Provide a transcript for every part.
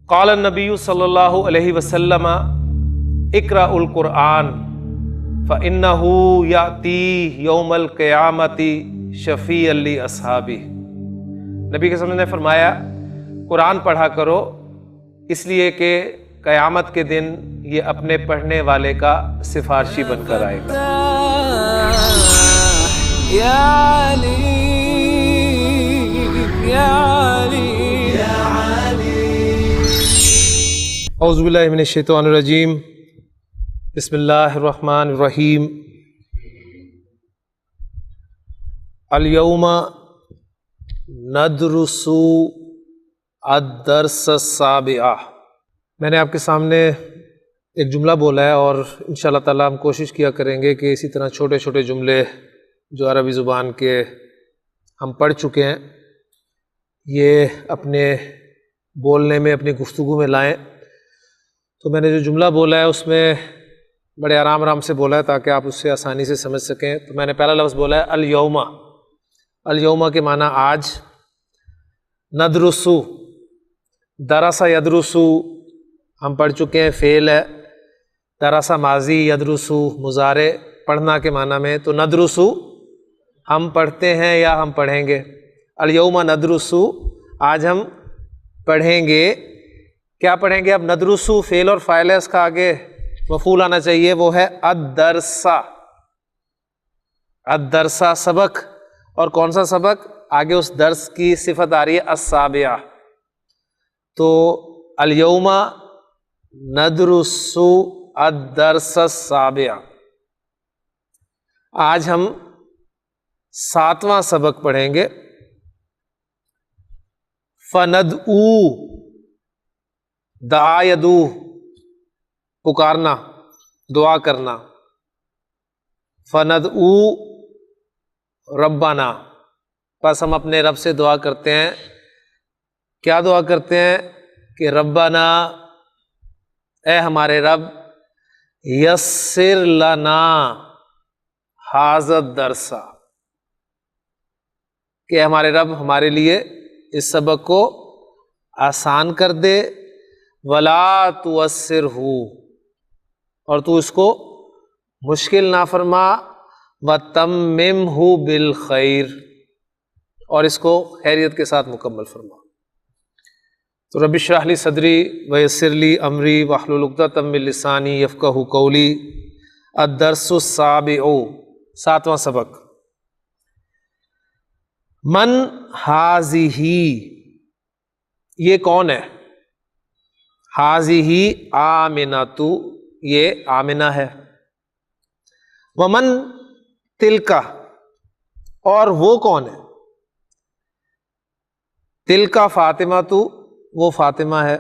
قال النبی صلی اللہ علیہ وسلم اقرأ القرآن فإنہ یأتی یوم القیامۃ شفیعا لأصحابہ۔ نبی کے نے فرمایا قرآن پڑھا کرو، اس لیے کہ قیامت کے دن یہ اپنے پڑھنے والے کا سفارشی بن کر آئے گا۔ یا علی یا علی یا علی۔ اعوذ باللہ من الشیطان الرجیم، بسم اللہ الرحمن الرحیم۔ الیوم ندرس الدرس السابع۔ میں نے آپ کے سامنے ایک جملہ بولا ہے اور انشاءاللہ تعالیٰ ہم کوشش کیا کریں گے کہ اسی طرح چھوٹے چھوٹے جملے جو عربی زبان کے ہم پڑھ چکے ہیں یہ اپنے بولنے میں، اپنی گفتگو میں لائیں۔ تو میں نے جو جملہ بولا ہے اس میں بڑے آرام آرام سے بولا ہے تاکہ آپ اس سے آسانی سے سمجھ سکیں۔ تو میں نے پہلا لفظ بولا ہے الیوم۔ الیوم کے معنی آج، ندرسو، درسا یدرسو ہم پڑھ چکے ہیں، فعل ہے، درسا ماضی، یدرسو مضارع پڑھنا کے معنی میں، تو ندرسو ہم پڑھتے ہیں یا ہم پڑھیں گے۔ الیوم ندرسو، آج ہم پڑھیں گے۔ کیا پڑھیں گے؟ اب ندرسو فعل اور فاعل ہے، اس کا آگے مفعول آنا چاہیے، وہ ہے الدرسا۔ الدرسا سبق، اور کون سا سبق؟ آگے اس درس کی صفت آ رہی ہے السابعہ۔ تو الیوم ندرس الدرس السابع، آج ہم 7واں سبق پڑھیں گے۔ فندعو، دعا یدعو پکارنا، دعا کرنا۔ فندعو ربنا، بس ہم اپنے رب سے دعا کرتے ہیں۔ کیا دعا کرتے ہیں؟ کہ ربنا، اے ہمارے رب، یسر لنا ھذا الدرس، کہ ہمارے رب ہمارے لیے اس سبق کو آسان کر دے، ولا تعسرہ، اور تو اس کو مشکل نہ فرما، وتممہ بالخیر، اور اس کو خیریت کے ساتھ مکمل فرما۔ تو رب اشرح لی صدری ویسر لی امری واحلل عقدۃ من لسانی یفقہوا قولی۔ الدرس السابع، 7واں سبق۔ من ھذہ، یہ کون ہے؟ ھذہ آمنۃ، یہ آمنہ ہے۔ ومن تلک، اور وہ کون ہے؟ تلک فاطمہ، وہ فاطمہ ہے۔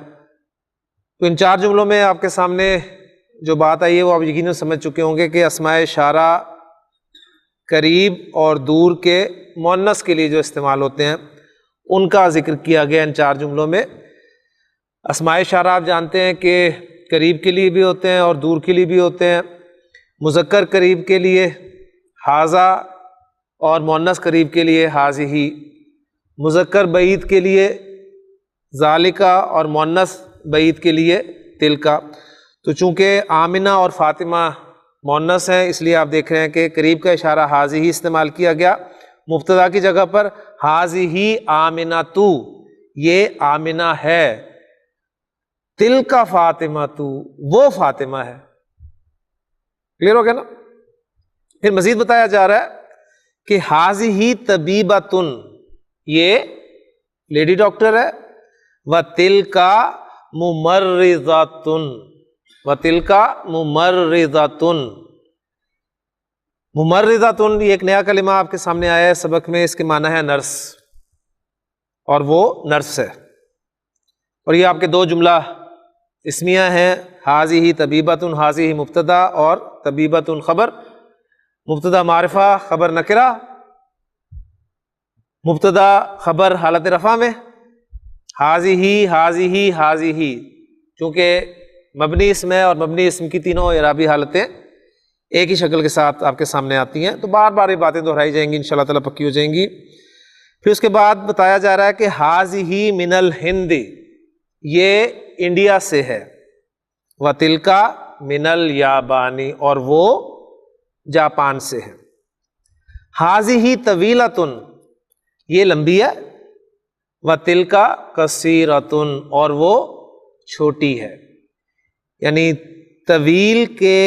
تو ان 4 جملوں میں آپ کے سامنے جو بات آئی ہے وہ آپ یقیناً سمجھ چکے ہوں گے کہ اسماء اشارہ قریب اور دور کے مؤنث کے لیے جو استعمال ہوتے ہیں ان کا ذکر کیا گیا ان 4 جملوں میں۔ اسماء اشارہ آپ جانتے ہیں کہ قریب کے لیے بھی ہوتے ہیں اور دور کے لیے بھی ہوتے ہیں۔ مذکر قریب کے لیے ھذا، اور مؤنث قریب کے لیے ھذہ۔ مذکر بعید کے لیے ذالکا، اور مؤنث بعید کے لیے تلکا۔ تو چونکہ آمنہ اور فاطمہ مؤنث ہیں اس لیے آپ دیکھ رہے ہیں کہ قریب کا اشارہ ھذہ استعمال کیا گیا مبتدا کی جگہ پر۔ ھذہ آمنۃ، یہ آمنہ ہے۔ تلکا فاطمۃ، وہ فاطمہ ہے۔ کلیئر ہو گیا نا؟ پھر مزید بتایا جا رہا ہے کہ ھذہ طبیبۃ، یہ لیڈی ڈاکٹر ہے۔ وَتِلْكَ مُمَرِّضَةٌ، وَتِلْكَ مُمَرِّضَةٌ۔ ممرضۃ، یہ ایک نیا کلمہ آپ کے سامنے آیا ہے سبق میں، اس کے معنی ہے نرس، اور وہ نرس ہے۔ اور یہ آپ کے 2 جملہ اسمیہ ہیں، ھذہ طبیبۃ، ھذہ مبتدا اور طبیبۃ خبر۔ مبتدا معرفہ، خبر نکرہ، مبتدا خبر حالت رفع میں، ھذہ ھذہ ھذہ، چونکہ مبنی اسم ہے اور مبنی اسم کی تینوں اعرابی حالتیں ایک ہی شکل کے ساتھ آپ کے سامنے آتی ہیں، تو بار بار یہ باتیں دہرائی جائیں گی، انشاءاللہ تعالیٰ پکی ہو جائیں گی۔ پھر اس کے بعد بتایا جا رہا ہے کہ ھذہ من الہند، یہ انڈیا سے ہے، وَتِلْكَ مِنَ الْيَابَانِ اور وہ جاپان سے ہے، هَذِهِ طَوِيلَةٌ یہ لمبی ہے، وَتِلْكَ قَصِيرَةٌ اور وہ چھوٹی ہے، یعنی طویل کے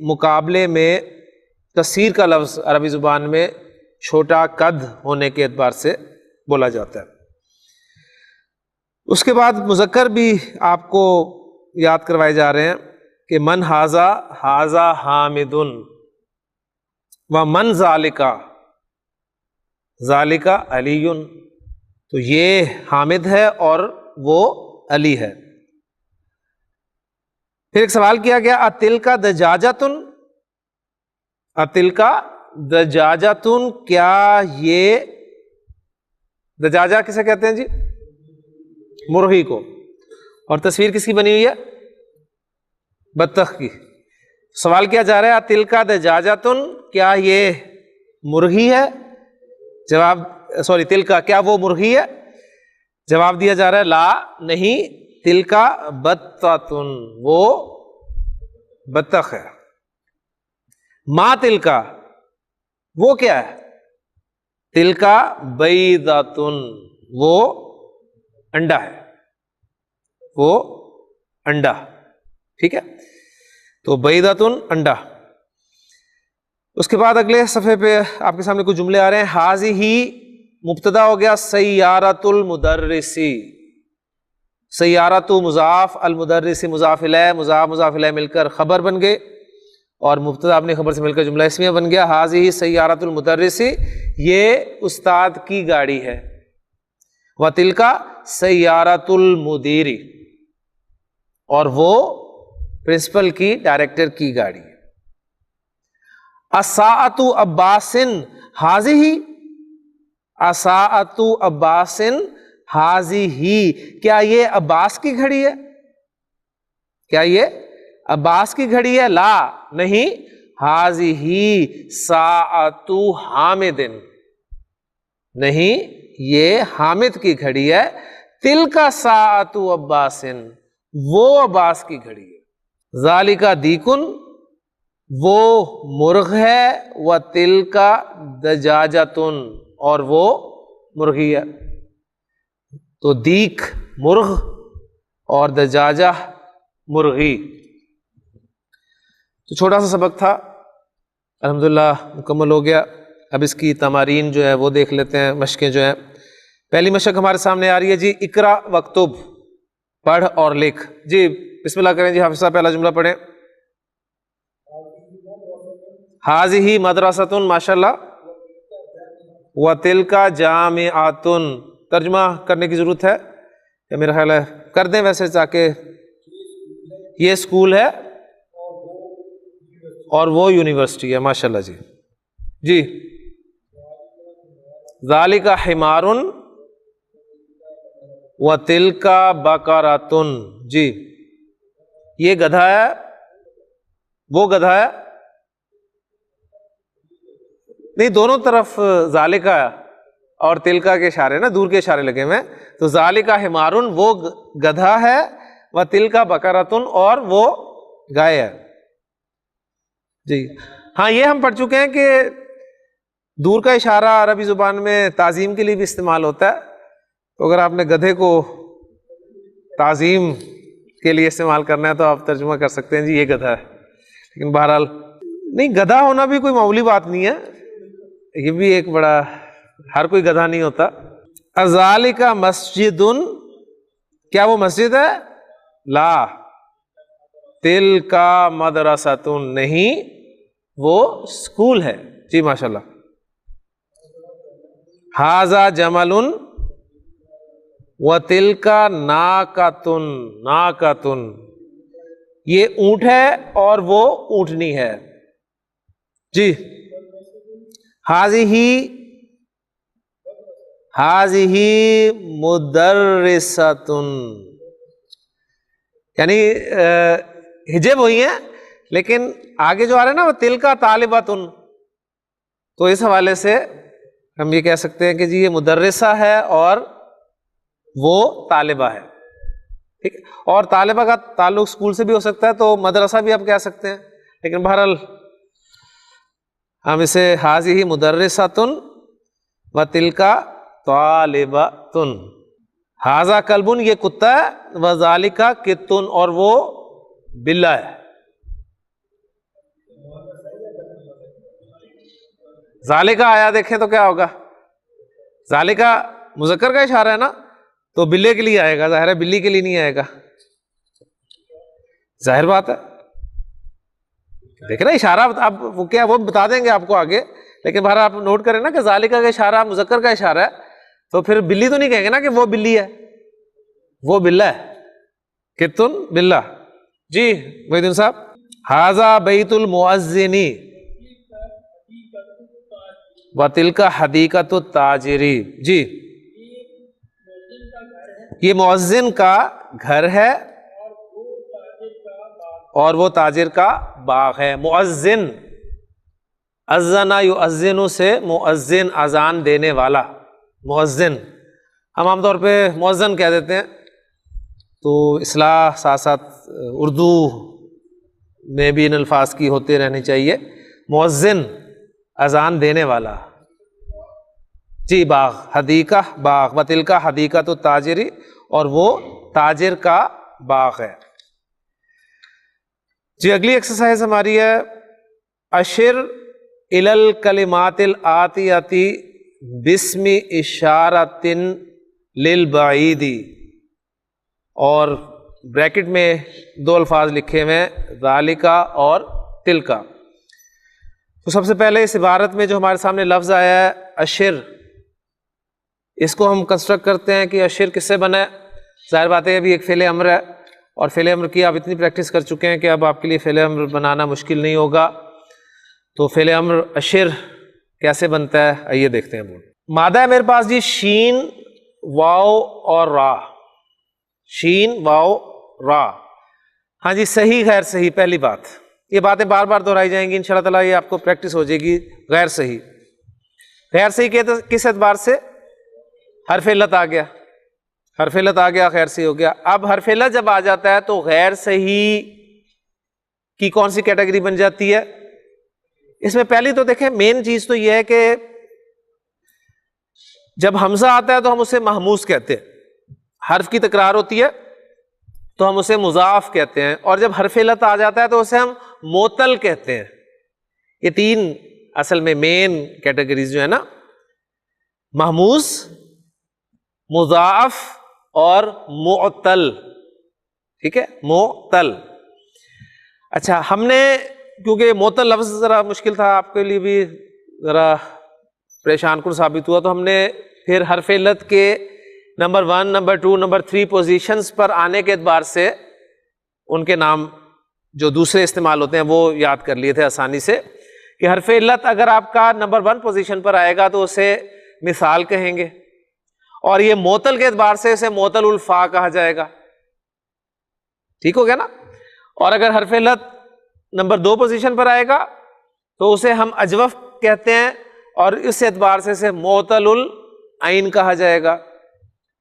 مقابلے میں قصیر کا لفظ عربی زبان میں چھوٹا قد ہونے کے اعتبار سے بولا جاتا ہے۔ اس کے بعد مذکر بھی آپ کو یاد کروائے جا رہے ہیں کہ من ھذا، ھذا حامد، و من ذالک، ذالک علی، تو یہ حامد ہے اور وہ علی ہے۔ پھر ایک سوال کیا گیا اتلک دجاجۃ، اتلک دجاجۃ، کیا یہ دجاجہ کسے کہتے ہیں جی؟ مرغی کو، اور تصویر کس کی بنی ہوئی ہے؟ بطخ کی۔ سوال کیا جا رہا ہے اتلک دجاجۃ، کیا یہ مرغی ہے؟ جواب تلک، کیا وہ مرغی ہے؟ جواب دیا جا رہا ہے لا، نہیں، تلک بطۃ، وہ بطخ ہے۔ ما تلک، وہ کیا ہے؟ تلک بیضۃ، وہ انڈا ہے، وہ انڈا، ٹھیک ہے، تو بیضۃ انڈا۔ اس کے بعد اگلے صفحے پہ آپ کے سامنے کچھ جملے آ رہے ہیں۔ ھذہ مبتدا ہو گیا سیارۃ المدرس، سیارۃ مضاف، المدرس مضاف الیہ، مضاف الیہ مل کر خبر بن گئے، اور مبتدا اپنی خبر سے مل کر جملہ اسمیہ بن گیا۔ ھذہ سیارۃ المدرس، یہ استاد کی گاڑی ہے، وتلک سیارۃ المدیر، اور وہ پرنسپل کی، ڈائریکٹر کی گاڑی ہے۔ الساعۃ عباس ھذہ، الساعۃ عباس ھذہ، کیا یہ عباس کی گھڑی ہے؟ کیا یہ عباس کی گھڑی ہے؟ لا، نہیں، ھذہ ساعۃ حامد، نہیں، یہ حامد کی گھڑی ہے۔ تلک ساعۃ عباس، وہ عباس کی گھڑی ہے۔ ذالک دیکن، وہ مرغ ہے، وتلک دجاجۃ، اور وہ مرغی ہے۔ تو دیک مرغ اور دجاجہ مرغی۔ تو چھوٹا سا سبق تھا، الحمدللہ مکمل ہو گیا۔ اب اس کی تمارین جو ہے وہ دیکھ لیتے ہیں، مشقیں جو ہیں۔ پہلی مشق ہمارے سامنے آ رہی ہے جی، اقرا وکتب، پڑھ اور لکھ۔ جی بسم اللہ کریں جی، حافظ صاحب پہلا جملہ پڑھیں۔ ھذہ مدرسۃ، ماشاءاللہ، وتلک جامعۃ، ترجمہ کرنے کی ضرورت ہے یا میرا خیال ہے کر دیں ویسے، تاکہ یہ اسکول ہے اور وہ یونیورسٹی ہے، ماشاءاللہ جی۔ جی ذالک حمار وتلک بقرۃ، جی یہ گدھا ہے، وہ گدھا ہے، نہیں، دونوں طرف ذالکہ اور تلکا کے اشارے نا، دور کے اشارے لگے ہوئے، تو ذالک حمار، وہ گدھا ہے، وتلک بقرۃ، اور وہ گائے ہے۔ جی ہاں، یہ ہم پڑھ چکے ہیں کہ دور کا اشارہ عربی زبان میں تعظیم کے لیے بھی استعمال ہوتا ہے، تو اگر آپ نے گدھے کو تعظیم کے لیے استعمال کرنا ہے تو آپ ترجمہ کر سکتے ہیں جی یہ گدھا ہے، لیکن بہرحال نہیں، گدھا ہونا بھی کوئی معمولی بات نہیں ہے، یہ بھی ایک بڑا، ہر کوئی گدھا نہیں ہوتا۔ ذالک مسجد، کیا وہ مسجد ہے؟ لا، تلک مدرسۃ، نہیں، وہ اسکول ہے۔ جی ماشاءاللہ۔ ھذا جمل وتلک ناقۃ، ناقۃ، یہ اونٹ ہے اور وہ اونٹنی ہے۔ جی ھذہ مدرسۃ، یعنی حجب ہوئی ہیں، لیکن آگے جو آ رہا ہے نا وہ تلک طالبۃ، تو اس حوالے سے ہم یہ کہہ سکتے ہیں کہ جی یہ مدرسہ ہے اور وہ طالبہ ہے۔ ٹھیک ہے. اور طالبہ کا تعلق اسکول سے بھی ہو سکتا ہے تو مدرسہ بھی آپ کہہ سکتے ہیں، لیکن بہرحال ہم اسے حاضی مدرسۃن و تلکا طالبۃن، حاضہ کلبن یہ کتا ہے، و ذالکا کتن اور وہ بلا ہے. ذالکا آیا دیکھیں تو کیا ہوگا، ذالکا مذکر کا اشارہ ہے نا، تو بلے کے لیے آئے گا، ظاہر ہے بلی کے لیے نہیں آئے گا، ظاہر بات ہے. دیکھ رہے اشارہ آپ وہ کیا وہ بتا دیں گے آپ کو آگے، لیکن بہرحال آپ نوٹ کریں نا کہ ذالکا کا اشارہ مذکر کا اشارہ ہے، تو پھر بلی تو نہیں کہیں گے نا کہ وہ بلی ہے، وہ بلا ہے، کتن بلا. جی محی الدین صاحب، ھذا بیت المؤذن وتلک حدیقۃ التاجر. جی یہ مؤذن کا گھر ہے اور وہ تاجر کا باغ ہے. مؤذن، اذن یؤذن سے مؤذن اذان دینے والا، مؤذن. ہم عام طور پہ مؤذن کہہ دیتے ہیں، تو اصلاح ساتھ ساتھ اردو میں بھی ان الفاظ کی ہوتے رہنی چاہیے. مؤذن اذان دینے والا. جی باغ، حدیقہ باغ، وتلک حدیقۃ التاجر اور وہ تاجر کا باغ ہے. جی اگلی ایکسرسائز ہماری ہے اشر الی الکلمات الآتیۃ باسم اشارۃ للبعید، اور بریکٹ میں دو الفاظ لکھے ہوئے ہیں ذالکا اور تلکا. تو سب سے پہلے اس عبارت میں جو ہمارے سامنے لفظ آیا ہے اشر، اس کو ہم کنسٹرکٹ کرتے ہیں کہ اشر کس سے بنا ہے. ظاہر بات ہے ابھی ایک فعل امر ہے، اور فعل امر کی آپ اتنی پریکٹس کر چکے ہیں کہ اب آپ کے لیے فعل امر بنانا مشکل نہیں ہوگا. تو فعل امر اشر کیسے بنتا ہے آئیے دیکھتے ہیں. مادہ ہے میرے پاس جی شین واو اور را، شین واو را. ہاں جی صحیح غیر صحیح، پہلی بات یہ باتیں بار بار دہرائی جائیں گی انشاءاللہ تعالیٰ، یہ آپ کو پریکٹس ہو جائے گی. غیر صحیح، غیر صحیح کس اعتبار سے؟ حرف علت آ گیا، حرف علت آ گیا، غیر صحیح ہو گیا. اب حرف علت جب آ جاتا ہے تو غیر صحیح کی کون سی کیٹیگری بن جاتی ہے؟ اس میں پہلی تو دیکھیں مین چیز تو یہ ہے کہ جب حمزہ آتا ہے تو ہم اسے محموز کہتے ہیں، حرف کی تکرار ہوتی ہے تو ہم اسے مضاف کہتے ہیں، اور جب حرف علت آ جاتا ہے تو اسے ہم معطل کہتے ہیں. یہ تین اصل میں مین کیٹیگریز جو ہے نا، محموز، مضاعف اور معطل. ٹھیک ہے، معطل. اچھا ہم نے کیونکہ معطل لفظ ذرا مشکل تھا، آپ کے لیے بھی ذرا پریشان کن ثابت ہوا، تو ہم نے پھر حرف علت کے نمبر 1 نمبر 2 نمبر 3 پوزیشنز پر آنے کے اعتبار سے ان کے نام جو دوسرے استعمال ہوتے ہیں وہ یاد کر لیے تھے آسانی سے، کہ حرف علت اگر آپ کا نمبر 1 پوزیشن پر آئے گا تو اسے مثال کہیں گے، اور یہ معطل کے اعتبار سے اسے معطل الفا کہا جائے گا. ٹھیک ہو گیا نا؟ اور اگر حرف علت نمبر 2 پوزیشن پر آئے گا تو اسے ہم اجوف کہتے ہیں، اور اس اعتبار سے اسے معطل العین کہا جائے گا.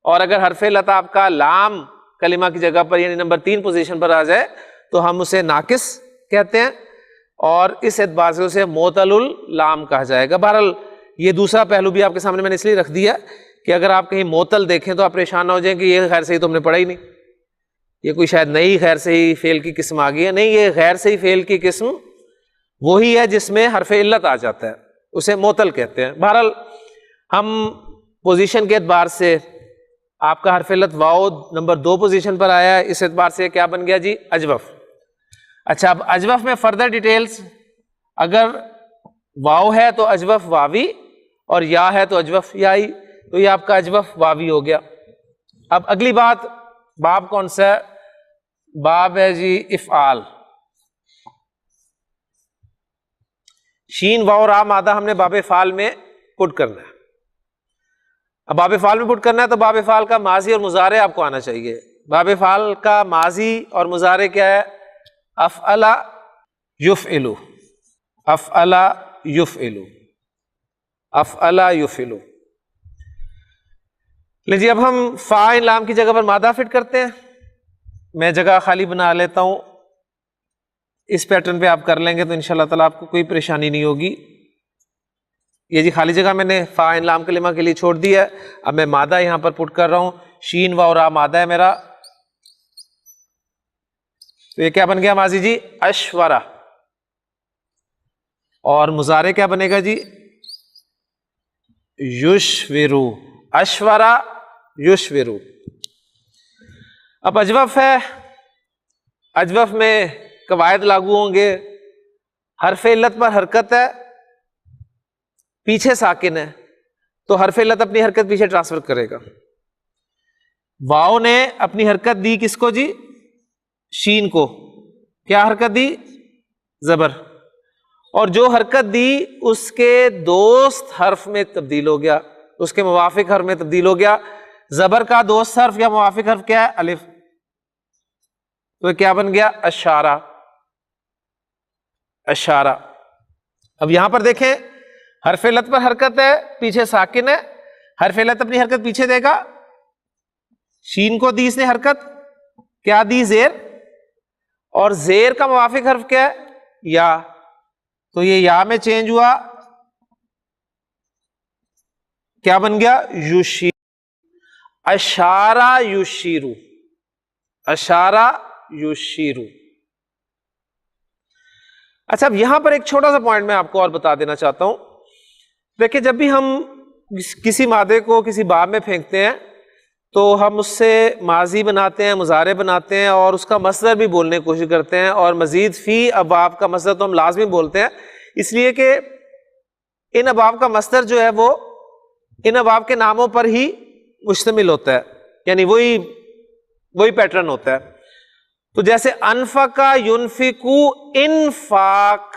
اور اگر حرف علت آپ کا لام کلمہ کی جگہ پر یعنی نمبر 3 پوزیشن پر آ جائے تو ہم اسے ناقص کہتے ہیں، اور اس اعتبار سے اسے معطل اللام کہا جائے گا. بہرحال یہ دوسرا پہلو بھی آپ کے سامنے میں نے اس لیے رکھ دیا کہ اگر آپ کہیں معطل دیکھیں تو آپ پریشان نہ ہو جائیں کہ یہ غیر صحیح تو ہم نے پڑھا ہی نہیں، یہ کوئی شاید نئی غیر صحیح فعل کی قسم آ گئی ہے. نہیں، یہ غیر صحیح فعل کی قسم وہی ہے جس میں حرف علت آ جاتا ہے، اسے معطل کہتے ہیں. بہرحال ہم پوزیشن کے اعتبار سے آپ کا حرف علت واو نمبر 2 پوزیشن پر آیا ہے، اس اعتبار سے کیا بن گیا جی؟ اجوف. اچھا اب اجوف میں فردر ڈیٹیلز، اگر واو ہے تو اجوف واوی، اور یا ہے تو اجوف یائی، تو یہ آپ کا اجوف واوی ہو گیا. اب اگلی بات، باب کون سا ہے؟ باب ہے جی افعال. شین واو را مادہ ہم نے باب افعال میں پٹ کرنا ہے. اب باب افعال میں پٹ کرنا ہے تو باب افعال کا ماضی اور مضارع آپ کو آنا چاہیے. باب افعال کا ماضی اور مضارع کیا ہے؟ افعل یفعل، افعل یفعل، افعل یفعل. لیجیے اب ہم فاعل لام کی جگہ پر مادہ فٹ کرتے ہیں. میں جگہ خالی بنا لیتا ہوں, اس پیٹرن پہ آپ کر لیں گے تو انشاءاللہ تعالیٰ آپ کو کوئی پریشانی نہیں ہوگی. یہ جی خالی جگہ میں نے فا عین لام کلمہ کے لیے چھوڑ دی ہے. اب میں مادہ یہاں پر پٹ کر رہا ہوں, شین و را مادہ ہے میرا, تو یہ کیا بن گیا ماضی جی؟ اشورا. اور مضارع کیا بنے گا جی؟ یشورو. اشورا یشورو. اب اجوف ہے, اجوف میں قواعد لاگو ہوں گے. حرف علت پر حرکت ہے, پیچھے ساکن ہے, تو حرف علت اپنی حرکت پیچھے ٹرانسفر کرے گا. واؤ نے اپنی حرکت دی کس کو جی؟ شین کو. کیا حرکت دی؟ زبر. اور جو حرکت دی اس کے دوست حرف میں تبدیل ہو گیا, اس کے موافق حرف میں تبدیل ہو گیا. زبر کا دوست حرف یا موافق حرف کیا ہے؟ الف. تو کیا بن گیا؟ اشارہ. اشارہ. اب یہاں پر دیکھیں حرف علت پر حرکت ہے, پیچھے ساکن ہے, حرف علت اپنی حرکت پیچھے دے گا. شین کو دی اس نے حرکت, کیا دی؟ زیر. اور زیر کا موافق حرف کیا ہے؟ یا. تو یہ یا میں چینج ہوا, کیا بن گیا؟ یشیر. اشارہ یشیرو. اشارہ یشیرو. اچھا اب یہاں پر ایک چھوٹا سا پوائنٹ میں آپ کو اور بتا دینا چاہتا ہوں. دیکھیں جب بھی ہم کسی مادے کو کسی باب میں پھینکتے ہیں تو ہم اس سے ماضی بناتے ہیں, مضارع بناتے ہیں, اور اس کا مصدر بھی بولنے کی کوشش کرتے ہیں, اور مزید فی ابواب کا مصدر تو ہم لازمی بولتے ہیں, اس لیے کہ ان ابواب کا مصدر جو ہے وہ ان ابواب کے ناموں پر ہی مشتمل ہوتا ہے, یعنی وہی پیٹرن ہوتا ہے. تو جیسے انفقا ینفقو انفاق,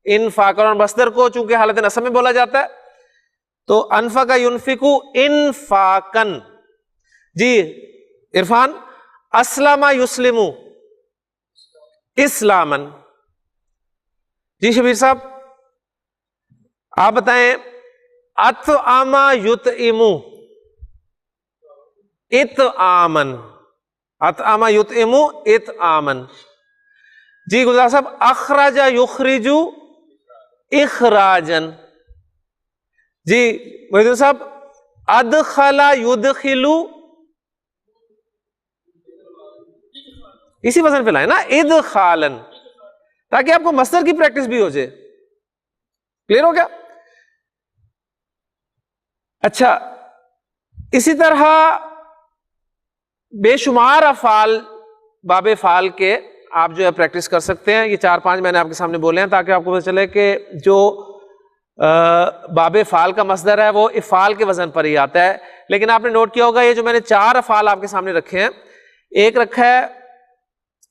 انفاق, اور مصدر کو چونکہ حالت نصب میں بولا جاتا ہے تو انفقا ینفقو انفاقن. جی عرفان, اسلم یسلم اسلامن. جی شبیر صاحب آپ بتائیں, اطعم یطعم اطعامن. اطعم یطعم اطعامن. جی گلزار صاحب, اخرج یخرج اخراجن. جی محی صاحب, ادخل یدخل, اسی وزن پہ لائیں نا, ادخالن, تاکہ آپ کو مصدر کی پریکٹس بھی ہو جائے. کلیئر ہو گیا؟ اچھا اسی طرح بے شمار افعال باب افعال کے آپ جو ہے پریکٹس کر سکتے ہیں. یہ 4-5 میں نے آپ کے سامنے بولے ہیں تاکہ آپ کو پتہ چلے کہ جو باب افعال کا مصدر ہے وہ افعال کے وزن پر ہی آتا ہے. لیکن آپ نے نوٹ کیا ہوگا یہ جو میں نے 4 افعال آپ کے سامنے رکھے ہیں, ایک رکھا ہے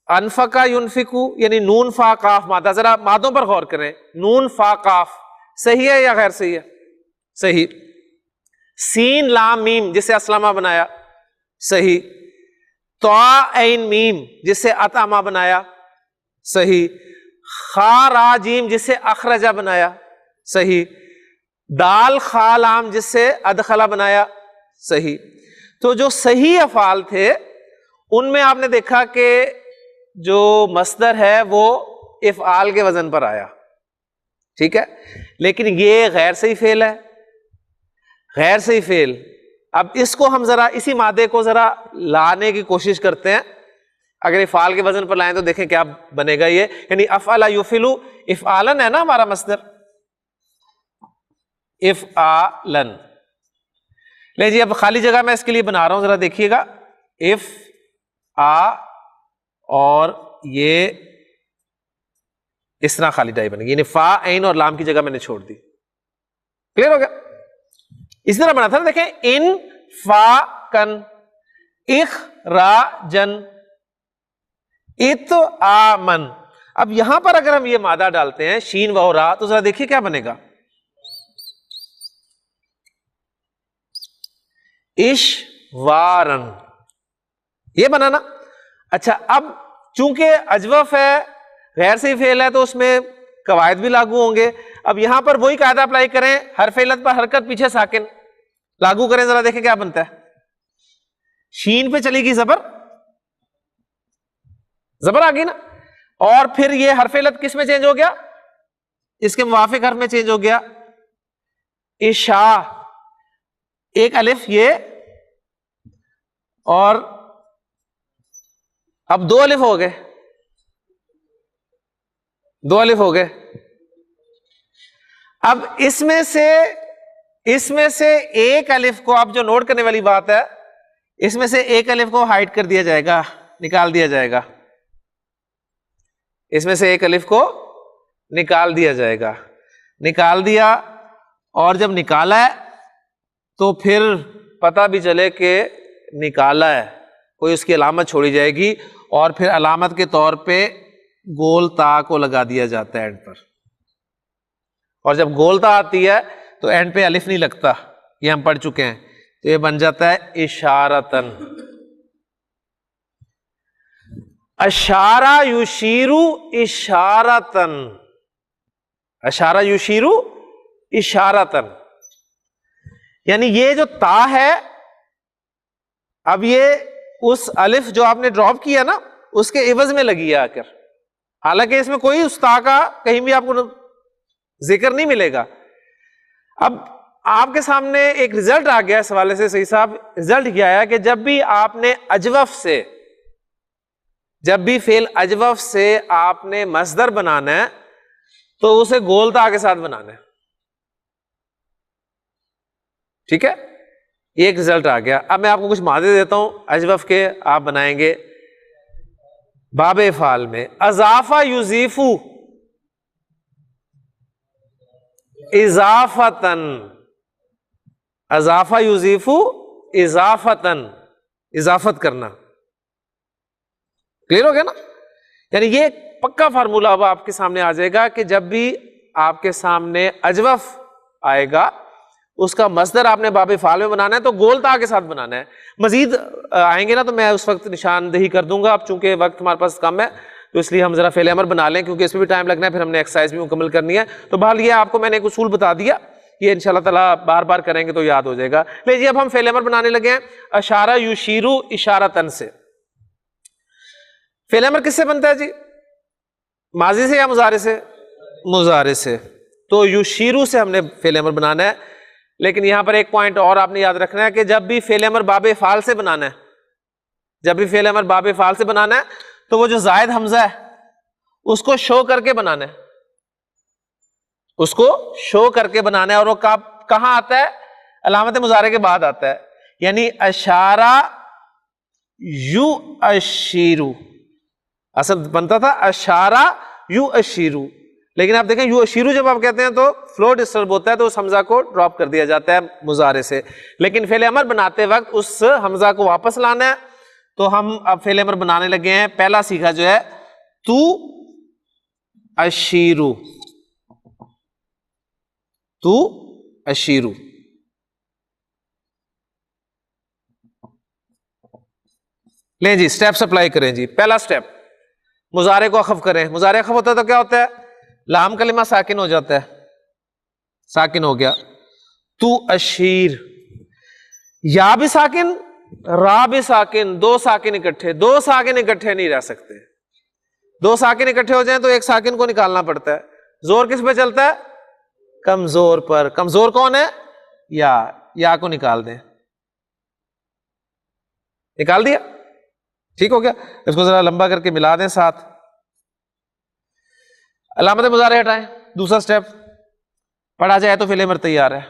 انفقا ینفقو, یعنی نون فا قاف مادہ. ذرا مادوں پر غور کریں, نون فا قاف صحیح ہے یا غیر صحیح ہے؟ صحیح. سین لام میم جسے اسلمہ بنایا, صحیح. طا عین میم جسے اطعمہ بنایا, صحیح. خا را جیم جسے اخرجہ بنایا, صحیح. دال خا لام جسے ادخلہ بنایا, صحیح. تو جو صحیح افعال تھے ان میں آپ نے دیکھا کہ جو مصدر ہے وہ افعال کے وزن پر آیا, ٹھیک ہے. لیکن یہ غیر صحیح فعل ہے, غیر صحیح فعل. اب اس کو ہم ذرا اسی مادے کو ذرا لانے کی کوشش کرتے ہیں. اگر افعال کے وزن پر لائیں تو دیکھیں کیا بنے گا یہ, یعنی افعل یفعلو, افعالن ہے نا ہمارا مصدر, افعالن. لیں جی اب خالی جگہ میں اس کے لیے بنا رہا ہوں, ذرا دیکھیے گا. اف آ اور یہ اس طرح خالی ڈائی بنے گی, یعنی فا عین اور لام کی جگہ میں نے چھوڑ دی. کلیئر ہو گیا؟ اس طرح بنا تھا نا, دیکھیں ان فا کن اخراجن اطعامن. اب یہاں پر اگر ہم یہ مادہ ڈالتے ہیں شین و را تو ذرا دیکھیے کیا بنے گا, اشوارن. یہ بنانا. اچھا اب چونکہ اجوف ہے, غیر صحیح فعل ہے, تو اس میں قواعد بھی لاگو ہوں گے. اب یہاں پر وہی قاعدہ اپلائی کریں, حرف علت پر حرکت پیچھے ساکن لاگو کریں, ذرا دیکھیں کیا بنتا ہے. شین پہ چلے گی زبر, زبر آ گئی نا. اور پھر یہ حرف علت کس میں چینج ہو گیا؟ اس کے موافق حرف میں چینج ہو گیا. عشا، ایک الف یہ، اور اب دو الف ہو گئے، دو الف ہو گئے. اب اس میں سے ایک الف کو، آپ جو نوٹ کرنے والی بات ہے، اس میں سے ایک الف کو ہائڈ کر دیا جائے گا، نکال دیا جائے گا. اس میں سے ایک الف کو نکال دیا جائے گا. نکال دیا، اور جب نکالا ہے تو پھر پتہ بھی چلے کہ نکالا ہے، کوئی اس کی علامت چھوڑی جائے گی، اور پھر علامت کے طور پہ گول تا کو لگا دیا جاتا ہے اینڈ پر. اور جب گول تا آتی ہے تو اینڈ پہ الف نہیں لگتا، یہ ہم پڑھ چکے ہیں. تو یہ بن جاتا ہے اشارتن. اشارہ یشیرو اشارتن، اشارہ یشیرو اشارتن. یعنی یہ جو تا ہے، اب یہ اس الف جو آپ نے ڈراپ کیا نا اس کے عوض میں لگی ہے آ کر. حالانکہ اس میں کوئی اس تا کا کہیں بھی آپ کو ذکر نہیں ملے گا. اب آپ کے سامنے ایک رزلٹ آ گیا اس حوالے سے. صحیح صاحب، رزلٹ کیا آیا کہ جب بھی آپ نے اجوف سے، جب بھی فعل اجوف سے آپ نے مصدر بنانا ہے تو اسے گول تا کے ساتھ بنانا ہے. ٹھیک ہے، یہ ایک رزلٹ آ گیا. اب میں آپ کو کچھ مادے دیتا ہوں اجوف کے، آپ بنائیں گے. باب افعال میں اضافہ یضیفو اضافتن، اضافہ یضیفو اضافتن، اضافت کرنا. کلیئر ہو گیا نا؟ یعنی یہ ایک پکا فارمولہ اب آپ کے سامنے آ جائے گا کہ جب بھی آپ کے سامنے اجوف آئے گا، اس کا مصدر آپ نے باب افعال میں بنانا ہے تو گول تا کے ساتھ بنانا ہے. مزید آئیں گے نا تو میں اس وقت نشاندہی کر دوں گا. اب چونکہ وقت ہمارے پاس کم ہے تو اس لیے ہم ذرا فعل امر بنا لیں، کیونکہ اس میں بھی ٹائم لگنا ہے، پھر ہم نے ایکسرسائز بھی مکمل کرنی ہے. تو بہرحال یہ آپ کو میں نے ایک اصول بتا دیا، یہ انشاءاللہ تعالیٰ بار بار کریں گے تو یاد ہو جائے گا. لیکن اب ہم فعل امر بنانے لگے ہیں اشارہ یشیرو اشارتن سے. فعل امر کس سے بنتا ہے جی؟ ماضی سے یا مضارع سے؟ مضارع سے. تو یشیرو سے ہم نے فعل امر بنانا ہے. لیکن یہاں پر ایک پوائنٹ اور آپ نے یاد رکھنا ہے کہ جب بھی فعل امر باب افعال سے بنانا ہے، جب بھی فعل امر باب افعال سے بنانا ہے تو وہ جو زائد حمزہ ہے اس کو شو کر کے بنانا ہے، اس کو شو کر کے بنانا ہے. اور وہ کہاں آتا ہے؟ علامت مضارع کے بعد آتا ہے. یعنی اشارہ یو اشیرو، اصل بنتا تھا اشارہ یو اشیرو، لیکن آپ دیکھیں یو اشیرو جب آپ کہتے ہیں تو فلو ڈسٹرب ہوتا ہے تو اس حمزہ کو ڈراپ کر دیا جاتا ہے مضارع سے. لیکن فعل امر بناتے وقت اس حمزہ کو واپس لانا ہے. تو ہم اب فعل امر بنانے لگے ہیں. پہلا سیکھا جو ہے تو اشیرو، تو اشیرو. لیں جی سٹیپس اپلائی کریں جی. پہلا سٹیپ، مضارع کو اخف کریں. مضارع اخف ہوتا ہے تو کیا ہوتا ہے؟ لام کلمہ ساکن ہو جاتا ہے، ساکن ہو گیا. تو اشیر، یا بھی ساکن را بھی ساکن، دو ساکن اکٹھے، دو ساکن اکٹھے نہیں رہ سکتے. دو ساکن اکٹھے ہو جائیں تو ایک ساکن کو نکالنا پڑتا ہے. زور کس پہ چلتا ہے؟ کمزور پر. کمزور کون ہے؟ یا کو نکال دیں. نکال دیا، ٹھیک ہو گیا. اس کو ذرا لمبا کر کے ملا دیں ساتھ. علامت مضارع ہٹائیں. دوسرا سٹیپ، پڑھا جائے تو فعل امر تیار ہے،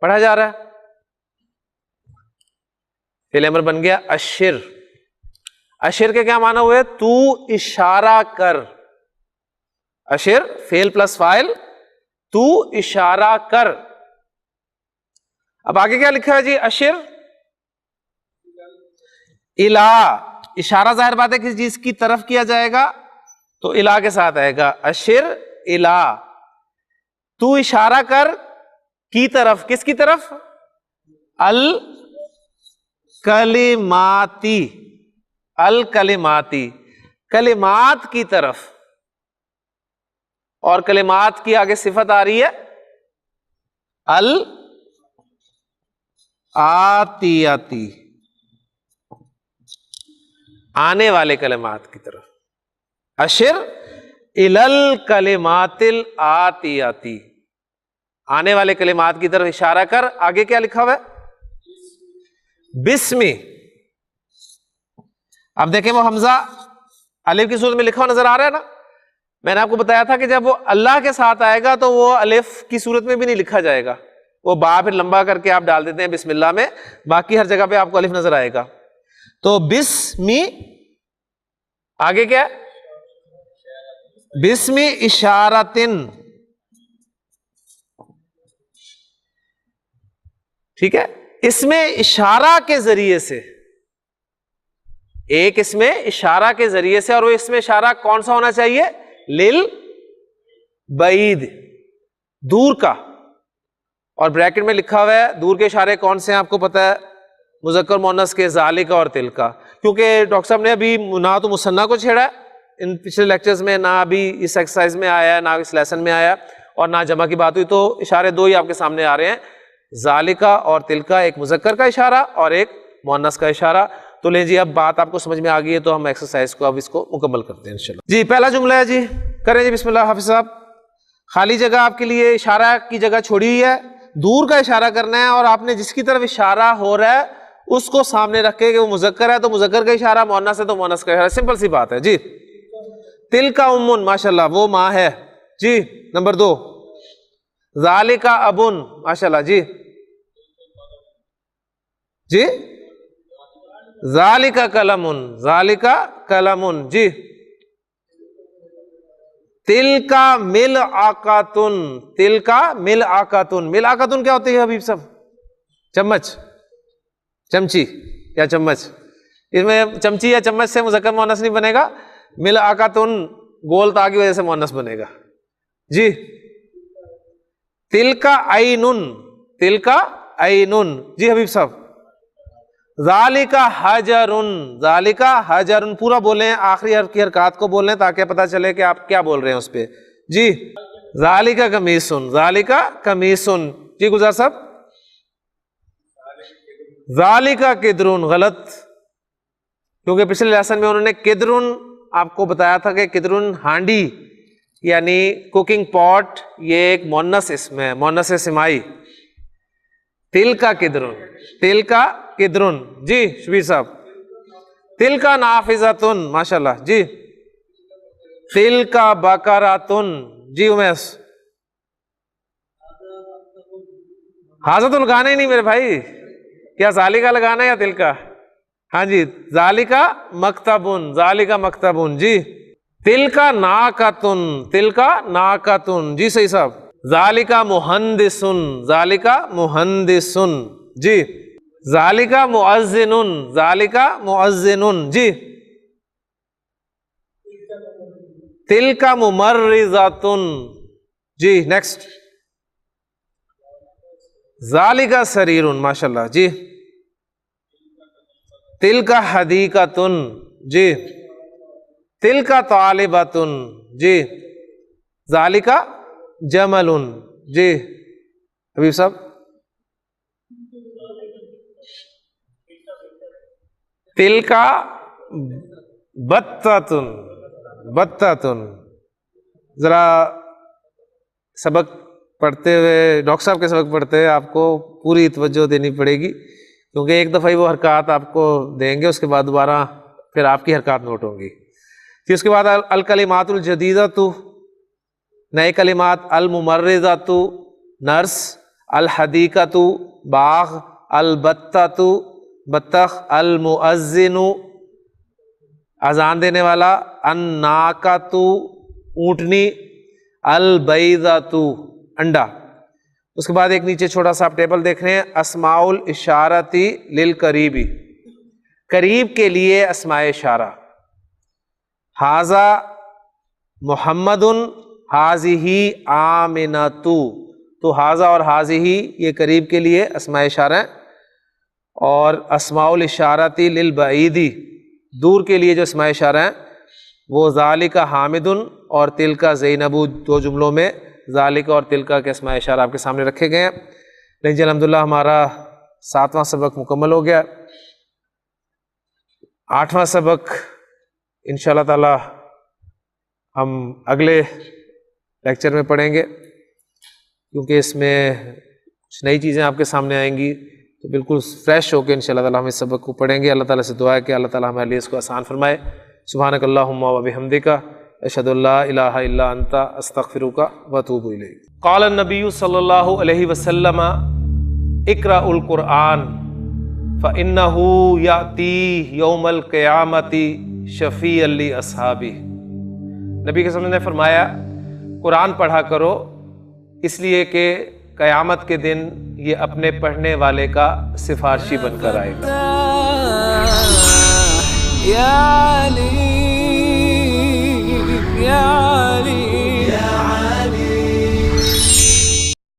پڑھا جا رہا ہے. فعل امر بن گیا اشر. اشر کے کیا معنی ہوئے؟ تو اشارہ کر. اشر فعل پلس فاعل، تو اشارہ کر. اب آگے کیا لکھا ہے جی؟ اشر الا، اشارہ ظاہر بات ہے کسی چیز کی طرف کیا جائے گا تو الا کے ساتھ آئے گا. اشر الا، تو اشارہ کر کی طرف. کس کی طرف؟ الکلماتی، الکلماتی، کلمات کی طرف. اور کلمات کی آگے صفت آ رہی ہے الآتیاتی، آنے والے کلمات کی طرف. اشر الل کلمات الآتیاتی، آنے والے کلمات کی طرف اشارہ کر. آگے کیا لکھا ہوا ہے؟ بسمی. اب دیکھیں وہ حمزہ الف کی صورت میں لکھا ہوا نظر آ رہا ہے نا. میں نے آپ کو بتایا تھا کہ جب وہ اللہ کے ساتھ آئے گا تو وہ الف کی صورت میں بھی نہیں لکھا جائے گا، وہ با پھر لمبا کر کے آپ ڈال دیتے ہیں بسم اللہ میں، باقی ہر جگہ پہ آپ کو الف نظر آئے گا. تو بسمی آگے کیا ہے؟ بسمی اشارتن. ٹھیک ہے، اس میں اشارہ کے ذریعے سے، ایک اس میں اشارہ کے ذریعے سے، اور وہ اس میں اشارہ کون سا ہونا چاہیے؟ لل بعید، دور کا. اور بریکٹ میں لکھا ہوا ہے دور کے اشارے کون سے ہیں آپ کو پتا ہے؟ مذکر مؤنث کے ذالک اور تلک. کیونکہ ڈاکٹر صاحب نے ابھی نہ تو مثنیٰ کو چھیڑا ہے ان پچھلے لیکچرز میں، نہ ابھی اس ایکسرسائز میں آیا ہے، نہ اس لیسن میں آیا، اور نہ جمع کی بات ہوئی. تو اشارے دو ہی آپ کے سامنے آ رہے ہیں، ذالکا اور تلکا، ایک مذکر کا اشارہ اور ایک مؤنث کا اشارہ. تو لیں جی اب بات آپ کو سمجھ میں آ گئی ہے تو ہم ایکسرسائز کو اب اس کو مکمل کرتے ہیں انشاءاللہ. جی پہلا جملہ ہے، جی کریں جی بسم اللہ. حافظ صاحب خالی جگہ آپ کے لیے اشارہ کی جگہ چھوڑی ہوئی ہے، دور کا اشارہ کرنا ہے، اور آپ نے جس کی طرف اشارہ ہو رہا ہے اس کو سامنے رکھے کہ وہ مذکر ہے تو مذکر کا اشارہ، مؤنث ہے تو مؤنث کا اشارہ. سمپل سی بات ہے. جی تلکا امن، ماشاءاللہ وہ ماں ہے. جی نمبر 2 ذالکا ابن، ماشاءاللہ. جی جی ذالکا قلمن، ذالکا قلمن. جی تلکا ملعقۃن، تلکا ملعقۃن. ملعقۃن کیا ہوتی ہے حبیب صاحب؟ چمچ، چمچی یا چمچ. اس میں چمچی یا چمچ سے مذکر مؤنث نہیں بنے گا، ملعقۃن گول تا کی وجہ سے مؤنث بنے گا. جی تلکا عینن، تلکا عینن. جی حبیب صاحب ذالکا حجرن، ذالکا حجرن. پورا بولیں، آخری حرف کی حرکات کو بولیں تاکہ پتہ چلے کہ آپ کیا بول رہے ہیں اس پہ. جی ذالکا قمیصن، ذالکا قمیصن. جی گزار صاحب ذالکا قدرن. غلط، کیونکہ پچھلے لیسن میں انہوں نے قدرن آپ کو بتایا تھا کہ قدرن ہانڈی یعنی کوکنگ پاٹ، یہ ایک مؤنث اسم ہے، مؤنث سمائی. تلکا قدرن، تلکا قدرن. جی شبیر صاحب تلکا نافذۃن، ماشاءاللہ. جی تلکا بقرۃن. جی امیس حاضر تو لگانا ہی نہیں میرے بھائی، کیا ذالکا لگانا ہے یا تلکا؟ ہاں جی ذالکا مکتبن، ذالکا مکتبن. جی تلکا ناقۃن، تلکا ناقۃن. جی صحیح صاحب ذالکا مہندسن، ذالکا مہندسن. جی ذالکا مؤذنن، ذالکا مؤذنن. جی تلکا ممرضۃن. جی نیکسٹ ذالکا سریرن، ماشاءاللہ. جی تلکا حدیقۃن. جی تلکا طالبۃن. جی ذالکا جملن. جی حبیب صاحب تلکا بطۃن، بطۃن. ذرا سبق پڑھتے ہوئے، ڈاکٹر صاحب کے سبق پڑھتے ہوئے آپ کو پوری توجہ دینی پڑے گی، کیونکہ ایک دفعہ ہی وہ حرکات آپ کو دیں گے، اس کے بعد دوبارہ پھر آپ کی حرکات نوٹ ہوں گی. پھر اس کے بعد الکلمات الجدیدۃ، نئے کلمات. الممرضۃ نرس، الحدیقۃ باغ، البطۃ بطخ، المؤذن اذان دینے والا، الناقۃ اونٹنی، البیضۃ انڈا. اس کے بعد ایک نیچے چھوٹا سا آپ ٹیبل دیکھ رہے ہیں، اسماء الاشارتی للقریبی، قریب کے لیے اسماء اشارہ. ھذا محمد، ھذہ آمنۃ. تو ھذا اور ھذہ یہ قریب کے لیے اسماء اشارہ ہیں، اور اسماء الاشارتی للبعیدی دور کے لیے جو اسماء اشارہ ہیں وہ ذالکا حامد اور تلکا زینب. دو جملوں میں ذالکا اور تلکا کے اسماء اشارہ آپ کے سامنے رکھے گئے ہیں. لیکن جی الحمدللہ ہمارا 7واں سبق مکمل ہو گیا. 8واں سبق انشاءاللہ تعالی ہم اگلے لیکچر میں پڑھیں گے، کیونکہ اس میں کچھ نئی چیزیں آپ کے سامنے آئیں گی، تو بالکل فریش ہو کے انشاءاللہ تعالی ہم اس سبق کو پڑھیں گے۔ اللہ تعالیٰ سے دعا ہے کہ اللہ تعالیٰ ہمارے لیے اس کو آسان فرمائے۔ سبحانک اللہم و بحمدک، اشہد ان لا الہ الا انت، استغفرک و اتوب الیک۔ قال النبی صلی اللہ علیہ وسلم اقرأ القرآن فإنہ یأتی یوم القیامۃ شفیعا لأصحابہ۔ نبی کے وسلم نے فرمایا قرآن پڑھا کرو، اس لیے کہ قیامت کے دن یہ اپنے پڑھنے والے کا سفارشی بن کر آئے گا۔ یا علی